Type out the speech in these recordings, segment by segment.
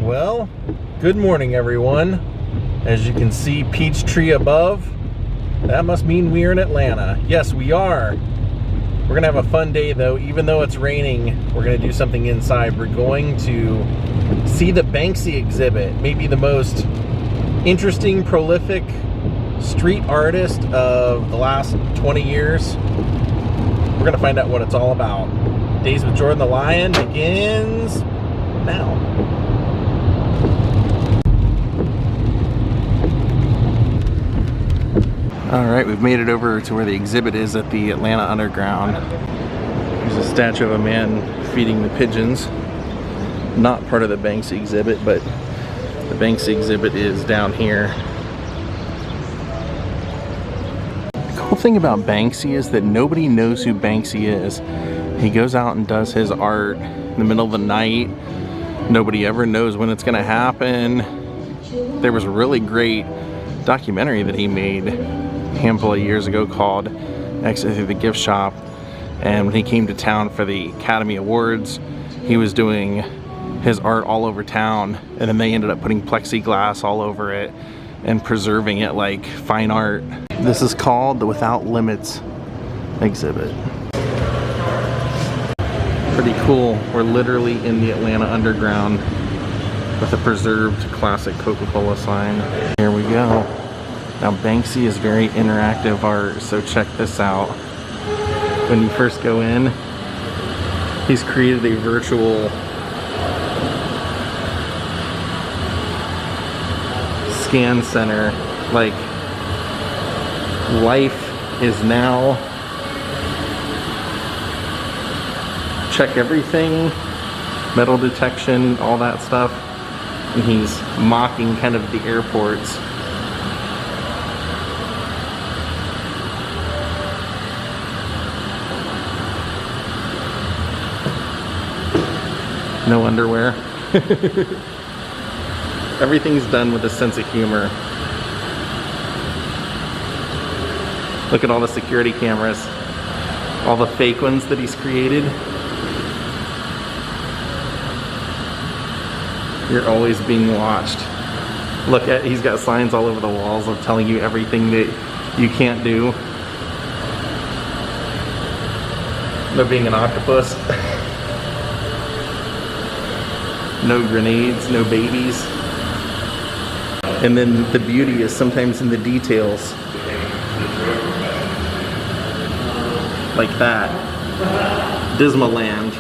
Well, good morning everyone. As you can see, peach tree above. That must mean we're in Atlanta. Yes, we are. We're gonna have a fun day though. Even though it's raining, we're gonna do something inside. We're going to see the Banksy exhibit. Maybe the most interesting, prolific street artist of the last 20 years. We're gonna find out what it's all about. Daze with Jordan the Lion begins now. Alright, we've made it over to where the exhibit is at the Atlanta Underground. There's a statue of a man feeding the pigeons. Not part of the Banksy exhibit, but the Banksy exhibit is down here. The cool thing about Banksy is that nobody knows who Banksy is. He goes out and does his art in the middle of the night. Nobody ever knows when it's going to happen. There was a really great documentary that he made a handful of years ago called Exit Through the Gift Shop, and when he came to town for the Academy Awards, he was doing his art all over town, and then they ended up putting plexiglass all over it and preserving it like fine art. This is called the Without Limits exhibit. Pretty cool. We're literally in the Atlanta Underground with a preserved classic Coca-Cola sign. Here we go. Now Banksy is very interactive art, so check this out. When you first go in, he's created a virtual scan center. Like, life is now. Check everything, metal detection, all that stuff. And he's mocking kind of the airports. No underwear. Everything's done with a sense of humor. Look at all the security cameras. All the fake ones that he's created. You're always being watched. Look at, he's got signs all over the walls of telling you everything that you can't do. No being an octopus. No grenades, no babies. And then the beauty is sometimes in the details. Like that. Dismaland.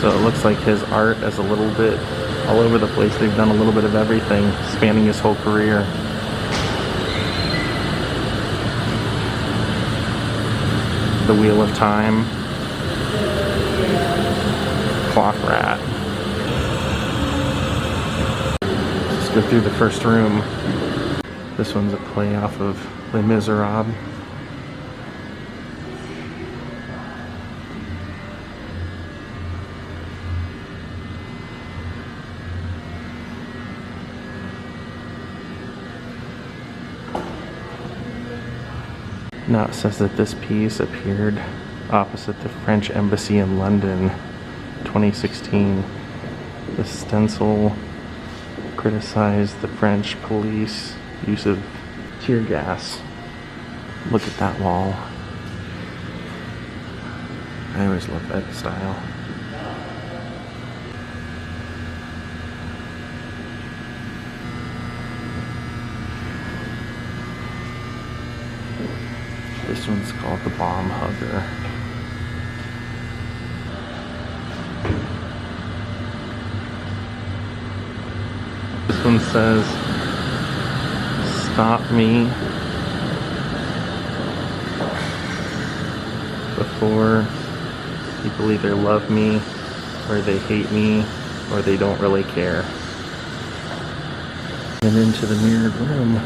So it looks like his art is a little bit all over the place. They've done a little bit of everything, spanning his whole career. The Wheel of Time. Clock Rat. Let's go through the first room. This one's a play off of Les Miserables. Now it says that this piece appeared opposite the French Embassy in London, 2016. The stencil criticized the French police use of tear gas. Look at that wall. I always love that style. This one's called the Bomb Hugger. This one says, "Stop me before people either love me or they hate me or they don't really care." And into the mirrored room.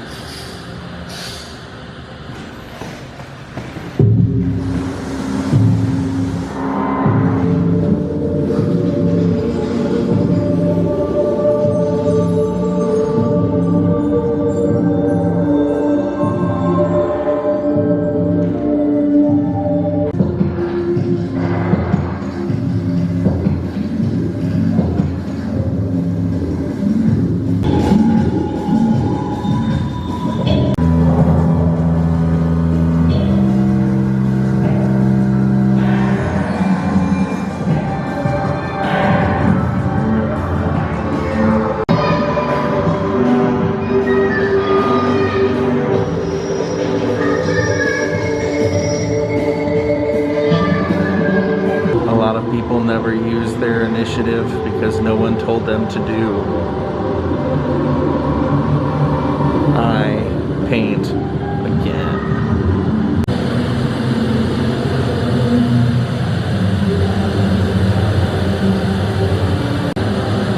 initiative because no one told them to do. I paint again.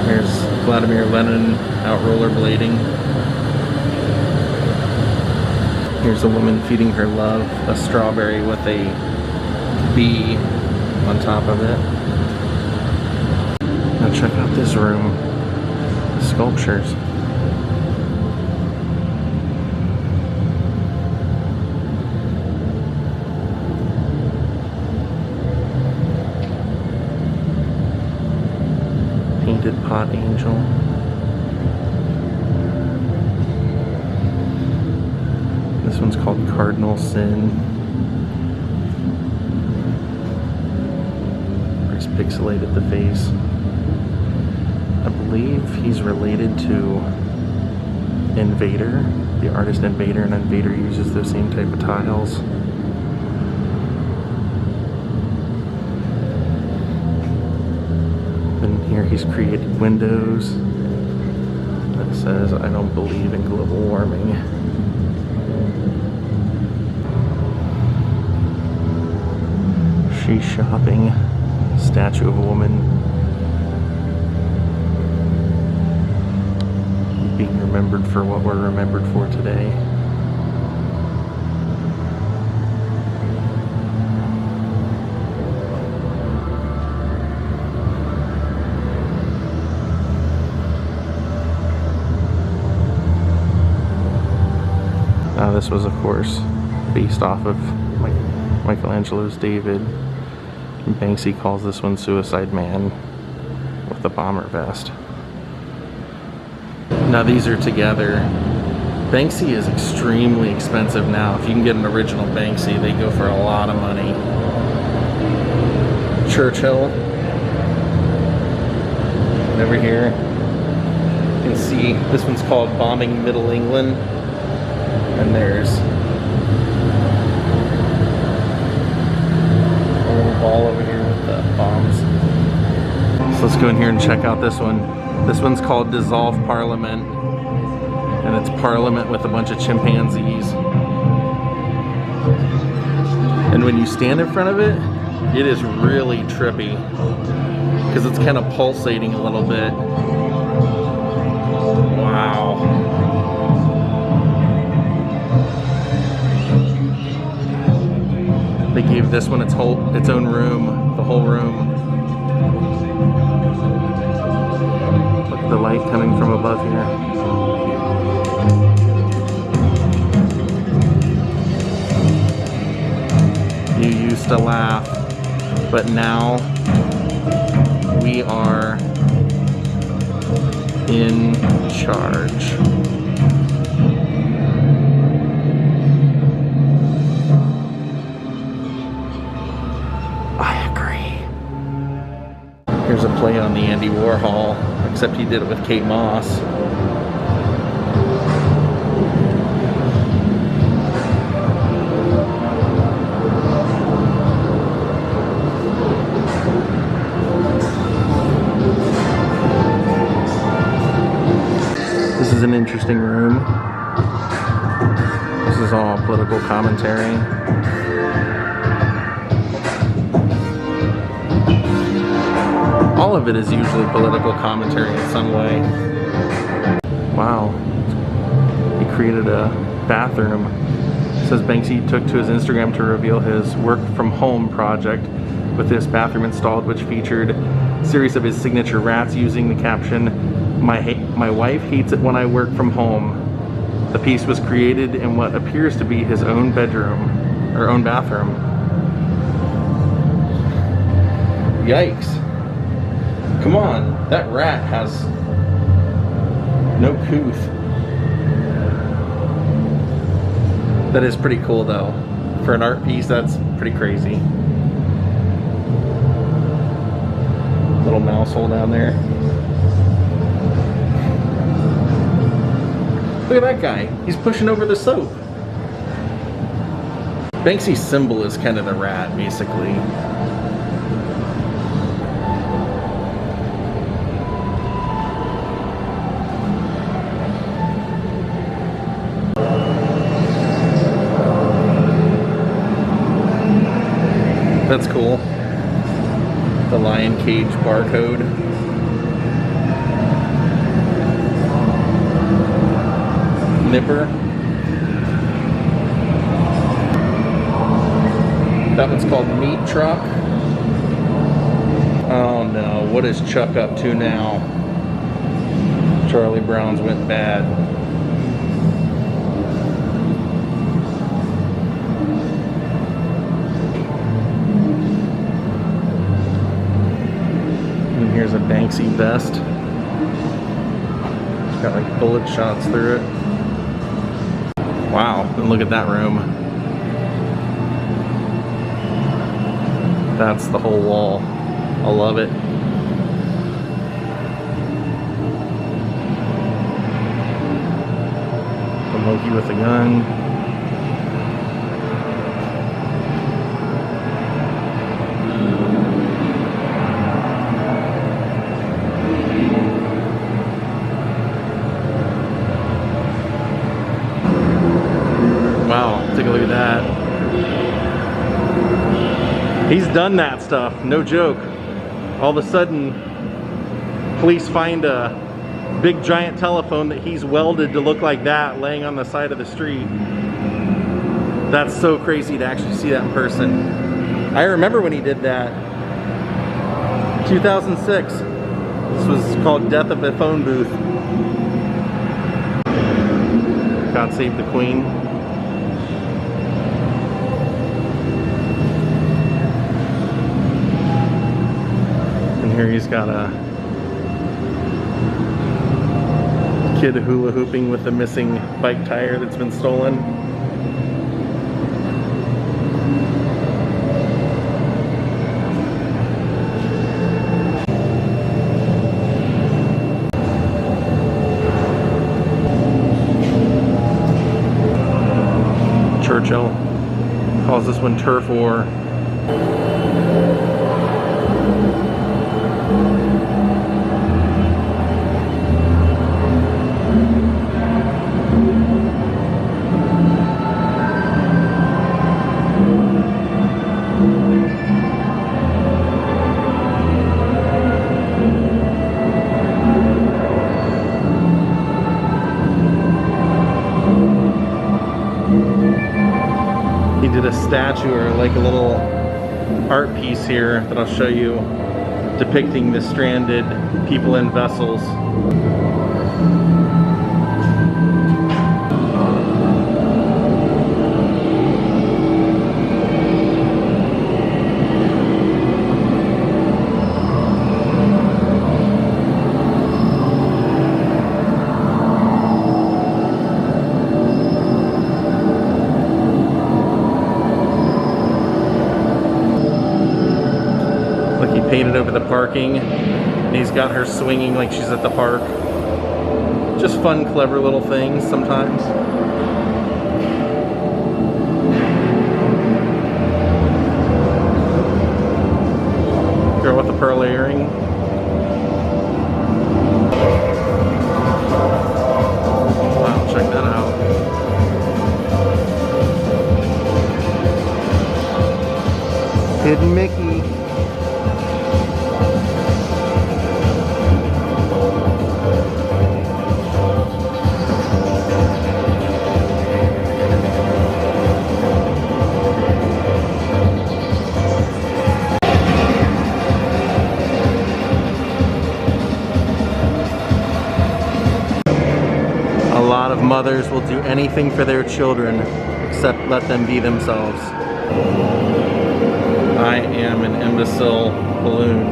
Here's Vladimir Lenin out rollerblading. Here's a woman feeding her love a strawberry with a bee on top of it. Now check out this room. Sculptures. Painted pot angel. This one's called Cardinal Sin. He's pixelated the face. I believe he's related to Invader, the artist Invader, and Invader uses those same type of tiles. And here he's created windows that says, "I don't believe in global warming." She's shopping. Statue of a woman being remembered for what we're remembered for today. Now this was, of course, based off of Michelangelo's David. Banksy calls this one Suicide Man with the bomber vest. Now these are together. Banksy is extremely expensive now. If you can get an original Banksy, they go for a lot of money. Churchill. And over here, you can see this one's called Bombing Middle England. And there's ball over here with the bombs. So let's go in here and check out this one. This one's called Dissolve Parliament, and it's Parliament with a bunch of chimpanzees. And when you stand in front of it, it is really trippy because it's kind of pulsating a little bit. Wow. They gave this one its own room, the whole room. Look at the light coming from above here. You used to laugh, but now we are in charge. Here's a play on the Andy Warhol, except he did it with Kate Moss. This is an interesting room. This is all political commentary. All of it is usually political commentary in some way. Wow. He created a bathroom. It says Banksy took to his Instagram to reveal his work from home project with this bathroom installed, which featured a series of his signature rats using the caption, My wife hates it when I work from home." The piece was created in what appears to be his own bedroom, or own bathroom. Yikes. Come on, that rat has no couth. That is pretty cool though. For an art piece, that's pretty crazy. Little mouse hole down there. Look at that guy. He's pushing over the soap. Banksy's symbol is kind of the rat, basically. That's cool. The lion cage barcode. Nipper. That one's called Meat Truck. Oh no, what is Chuck up to now? Charlie Brown's went bad. And here's a Banksy vest. It's got like bullet shots through it. Wow, and look at that room. That's the whole wall. I love it. A monkey with a gun. Wow, take a look at that. He's done that stuff, no joke. All of a sudden, police find a big giant telephone that he's welded to look like that laying on the side of the street. That's so crazy to actually see that in person. I remember when he did that. 2006. This was called Death of a Phone Booth. God Save the Queen. Here he's got a kid hula hooping with a missing bike tire that's been stolen. Churchill calls this one turf war. He did a statue or like a little art piece here that I'll show you depicting the stranded people in vessels. He painted over the parking, and he's got her swinging like she's at the park. Just fun, clever little things sometimes. Girl with the pearl earring. Wow, check that out. Hidden Mickey. A lot of mothers will do anything for their children except let them be themselves. I am an imbecile balloon.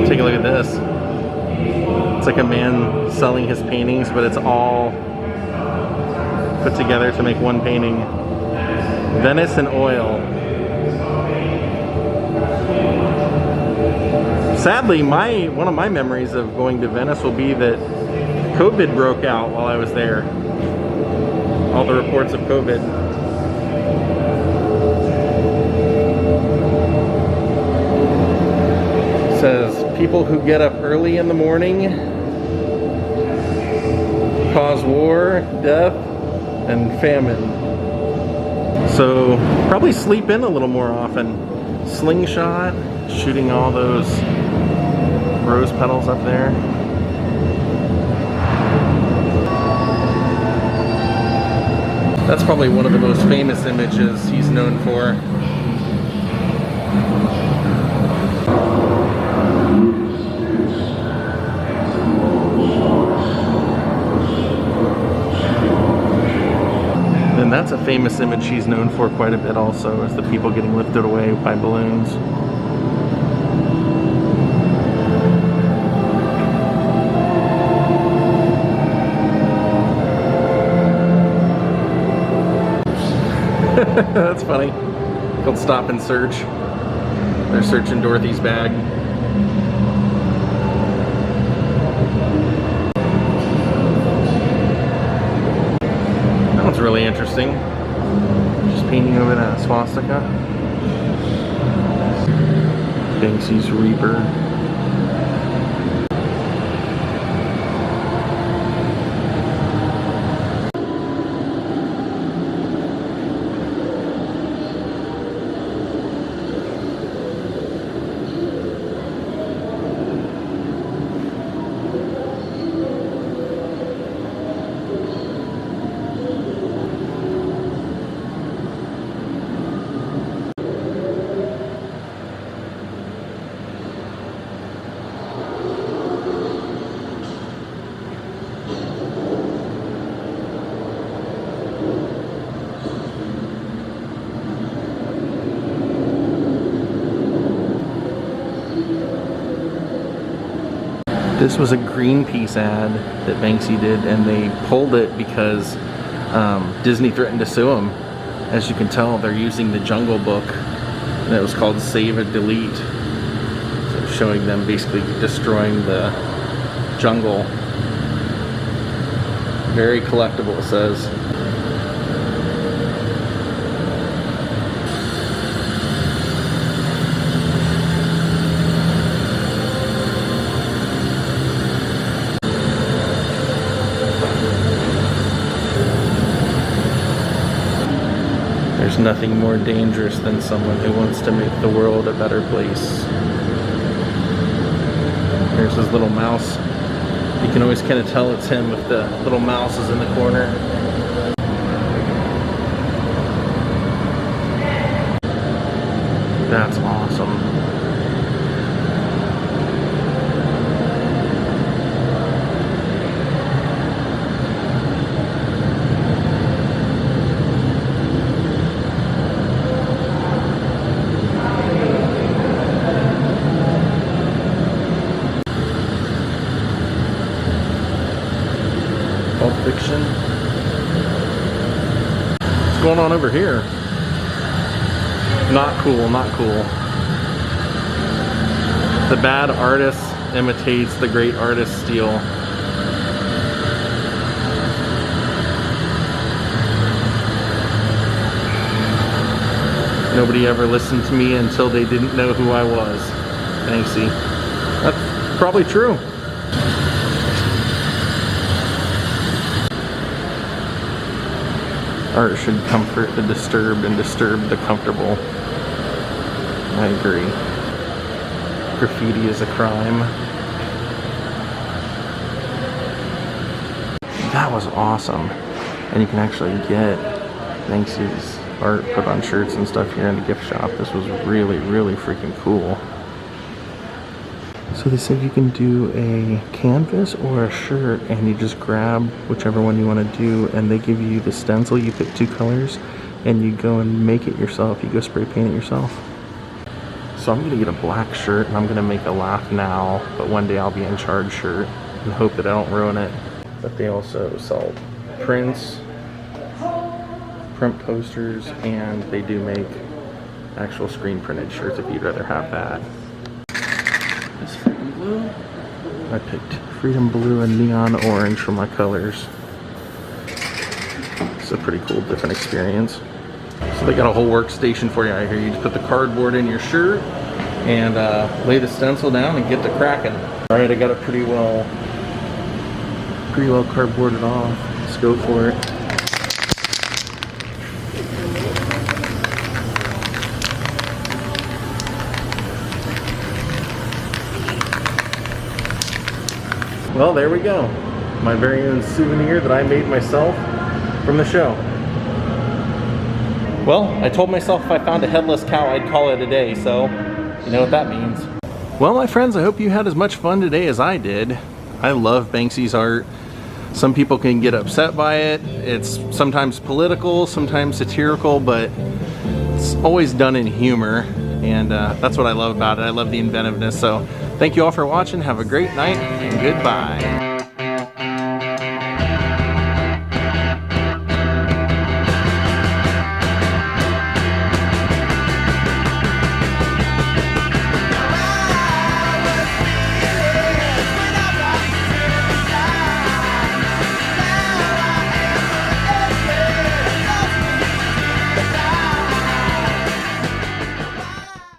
Take a look at this. It's like a man selling his paintings, but it's all put together to make one painting. Venice in oil. Sadly, one of my memories of going to Venice will be that COVID broke out while I was there. All the reports of COVID. It says people who get up early in the morning cause war, death, and famine. So probably sleep in a little more often. Slingshot, shooting all those rose petals up there. That's probably one of the most famous images he's known for. And that's a famous image he's known for quite a bit also, is the people getting lifted away by balloons. That's funny. Called Stop and Search. They're searching Dorothy's bag. That one's really interesting. Just painting over that swastika. Banksy's Reaper. This was a Greenpeace ad that Banksy did, and they pulled it because Disney threatened to sue them. As you can tell, they're using the Jungle Book that was called Save and Delete. So showing them basically destroying the jungle. Very collectible, it says. There's nothing more dangerous than someone who wants to make the world a better place. There's his little mouse. You can always kind of tell it's him if the little mouse is in the corner. That's awesome. Fiction. What's going on over here? Not cool, not cool. The bad artist imitates the great artist's steel. Nobody ever listened to me until they didn't know who I was. Banksy. That's probably true. Art should comfort the disturbed and disturb the comfortable. I agree. Graffiti is a crime. That was awesome. And you can actually get Banksy's art put on shirts and stuff here in the gift shop. This was really, really freaking cool. So they said you can do a canvas or a shirt, and you just grab whichever one you want to do, and they give you the stencil. You pick 2 colors and you go and make it yourself. You go spray paint it yourself. So I'm gonna get a black shirt, and I'm gonna make a Laugh Now but one day I'll be in charge shirt, and hope that I don't ruin it. But they also sell prints, print posters, and they do make actual screen printed shirts if you'd rather have that. This Freedom Blue. I picked Freedom Blue and Neon Orange for my colors. It's a pretty cool, different experience. So they got a whole workstation for you out here. You just put the cardboard in your shirt and lay the stencil down and get to cracking. All right, I got it pretty well pretty well cardboarded off. Let's go for it. Well, there we go. My very own souvenir that I made myself from the show. Well, I told myself if I found a headless cow, I'd call it a day, so you know what that means. Well, my friends, I hope you had as much fun today as I did. I love Banksy's art. Some people can get upset by it. It's sometimes political, sometimes satirical, but it's always done in humor, and that's what I love about it. I love the inventiveness. So thank you all for watching. Have a great night, and goodbye.